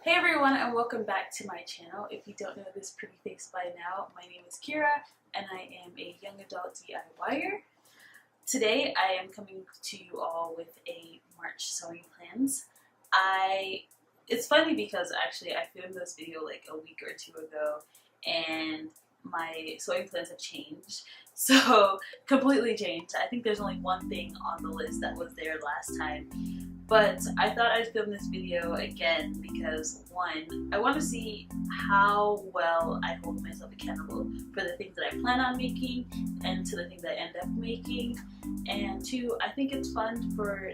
Hey everyone, and welcome back to my channel. If you don't know this pretty face by now, my name is Khira and I am a young adult DIYer. Today I am coming to you all with a March sewing plans. It's funny because actually I filmed this video like a week or two ago and my sewing plans have changed. So completely changed. I think there's only one thing on the list that was there last time. But I thought I'd film this video again because one, I want to see how well I hold myself accountable for the things that I plan on making and to the things that I end up making. And two, I think it's fun for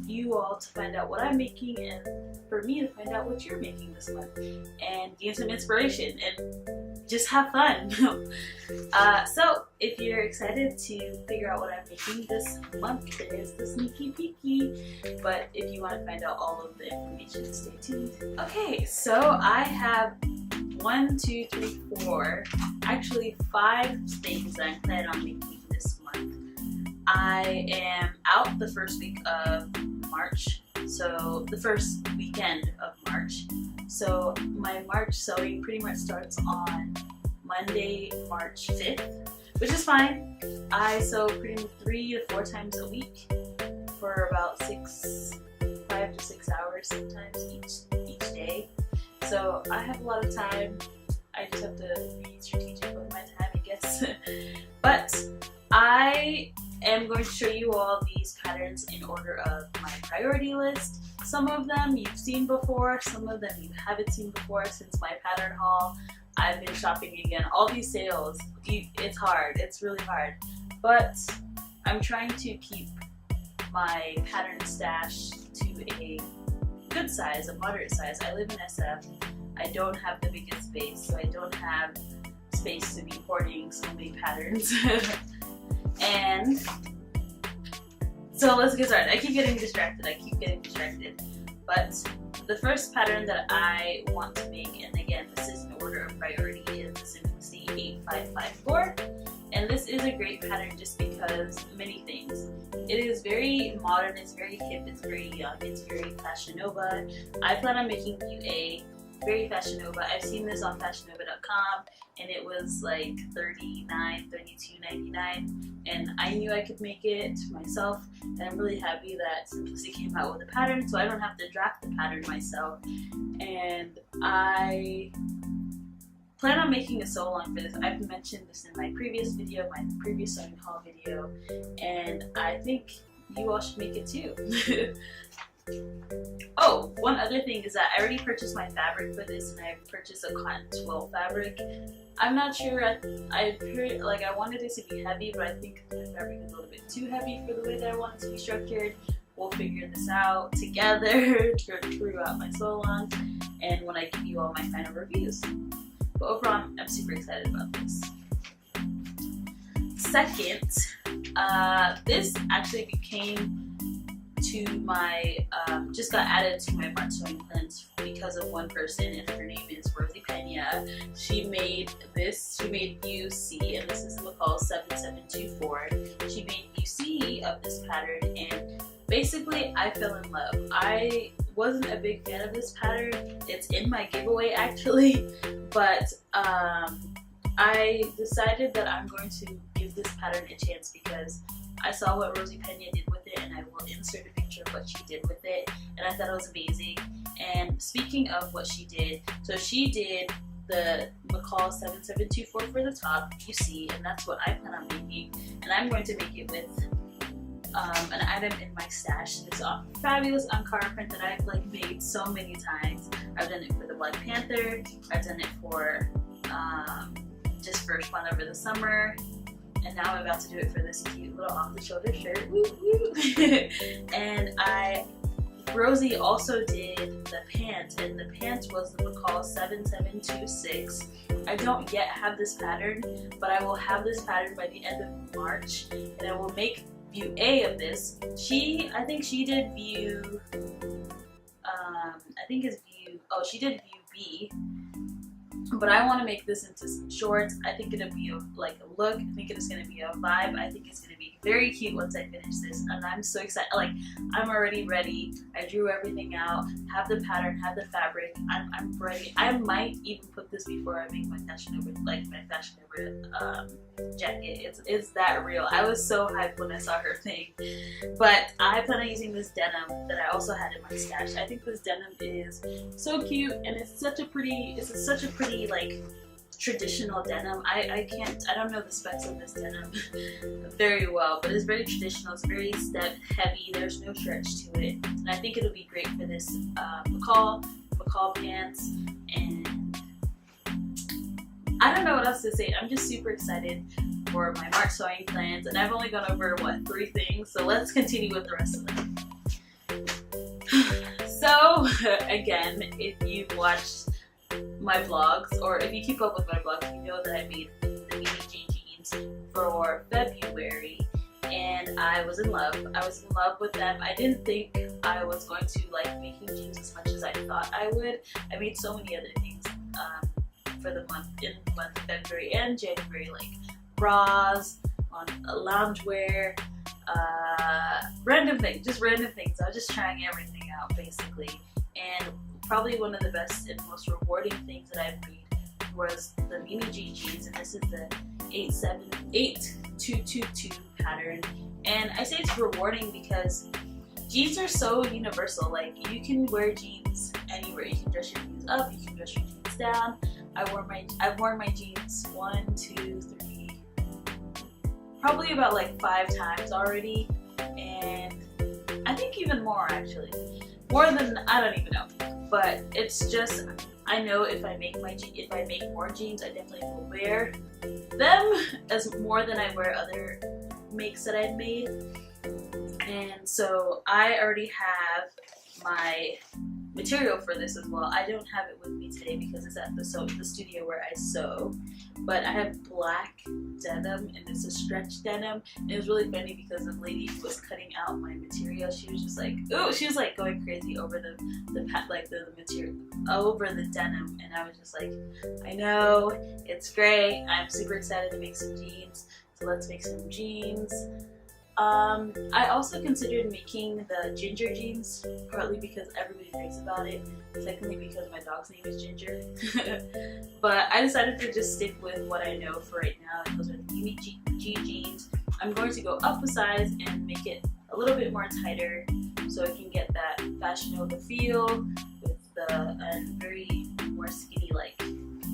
you all to find out what I'm making and for me to find out what you're making this month and gain some inspiration and just have fun. So if you're excited to figure out what I'm making this month, there's the sneaky peeky. But if you want to find out all of the information, stay tuned. Okay, so I have 5 things that I'm planning on making this month. I am out the first week of March, so the first weekend of March. So my March sewing pretty much starts on Monday, March 5th, which is fine. I sew pretty much 3 to 4 times a week for about 5 to 6 hours sometimes each day. So I have a lot of time. I just have to be strategic with my time, I guess. But I am going to show you all these patterns in order of my priority list. Some of them you've seen before, some of them you haven't seen before since my pattern haul. I've been shopping again. All these sales, it's hard. It's really hard. But I'm trying to keep my pattern stash to a good size, a moderate size. I live in SF. I don't have the biggest space, so I don't have space to be hoarding so many patterns. And so let's get started. I keep getting distracted. But the first pattern that I want to make, and again, this is in order of priority, is the Simplicity 8554. And this is a great pattern just because many things. It is very modern, it's very hip, it's very young, it's very Fashion Nova. I plan on making you a very Fashion Nova. I've seen this on fashionnova.com and it was like $39, $32.99, and I knew I could make it myself, and I'm really happy that Simplicity came out with a pattern so I don't have to draft the pattern myself. And I plan on making a sew along for this. I've mentioned this in my previous video, my previous sewing haul video, and I think you all should make it too. Oh, one other thing is that I already purchased my fabric for this, and I purchased a cotton twill fabric. I'm not sure, I wanted it to be heavy, but I think the fabric is a little bit too heavy for the way that I want it to be structured. We'll figure this out together throughout my sew along and when I give you all my final reviews. But overall, I'm super excited about this. Second, this actually just got added to my March sewing plans because of one person, and her name is Rosie Pena. She made view C, and this is McCall 7724. She made view C of this pattern, and basically I fell in love. I wasn't a big fan of this pattern. It's in my giveaway actually, but I decided that I'm going to give this pattern a chance because I saw what Rosie Pena did with it, and I will insert a picture of what she did with it, and I thought it was amazing. And speaking of what she did, so she did the McCall 7724 for the top, you see, and that's what I plan on making. And I'm going to make it with an item in my stash. This fabulous Ankara print that I've made so many times. I've done it for the Black Panther. I've done it for just for fun over the summer. And now I'm about to do it for this cute little off-the-shoulder shirt. Woo, woo. And Rosie also did the pant, and the pant was the McCall 7726. I don't yet have this pattern, but I will have this pattern by the end of March, and I will make view A of this. I think she did view, she did view B. But I want to make this into some shorts. I think it'll be a look. I think it is going to be a vibe. I think it's going to be very cute once I finish this, and I'm so excited. Like, I'm already ready. I drew everything out, have the pattern, have the fabric. I'm ready. I might even put this before I make my Fashion Over, jacket. It's that real. I was so hyped when I saw her thing. But I plan on using this denim that I also had in my stash. I think this denim is so cute, and it's such a pretty like traditional denim. I don't know the specs of this denim very well, but it's very traditional. It's very step heavy. There's no stretch to it, and I think it'll be great for this McCall pants. And I don't know what else to say. I'm just super excited for my March sewing plans, and I've only gone over 3 things, so let's continue with the rest of them. So again, if you've watched my vlogs, or if you keep up with my vlogs, you know that I made the BG jeans for February, and I was in love. I was in love with them. I didn't think I was going to like making jeans as much as I thought I would. I made so many other things for the month of February and January, like bras, on loungewear, random things. I was just trying everything out basically, and probably one of the best and most rewarding things that I've made was the Mini G jeans, and this is the 8222 pattern. And I say it's rewarding because jeans are so universal. Like, you can wear jeans anywhere. You can dress your jeans up, you can dress your jeans down. I've worn my jeans 1, 2, 3, probably about like 5 times already, and I think even more actually. More than, I don't even know. But it's just, I know if I make more jeans, I definitely will wear them as more than I wear other makes that I've made. And so I already have my material for this as well. I don't have it with me today because it's at the studio where I sew, but I have black denim, and it's a stretch denim. And it was really funny because the lady who was cutting out my material, she was just like, ooh, she was like going crazy over the material, over the denim, and I was just like, I know, it's great. I'm super excited to make some jeans, so let's make some jeans. I also considered making the ginger jeans, partly because everybody raves about it, secondly because my dog's name is Ginger. But I decided to just stick with what I know for right now, and those are the Mini G jeans. I'm going to go up a size and make it a little bit more tighter so I can get that Fashion Nova feel with and very more skinny like,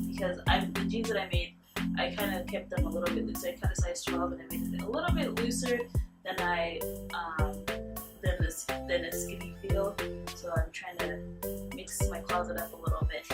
because the jeans that I made, I kind of kept them a little bit loose. I cut a size 12 and I made it a little bit looser than the skinny feel. So I'm trying to mix my closet up a little bit.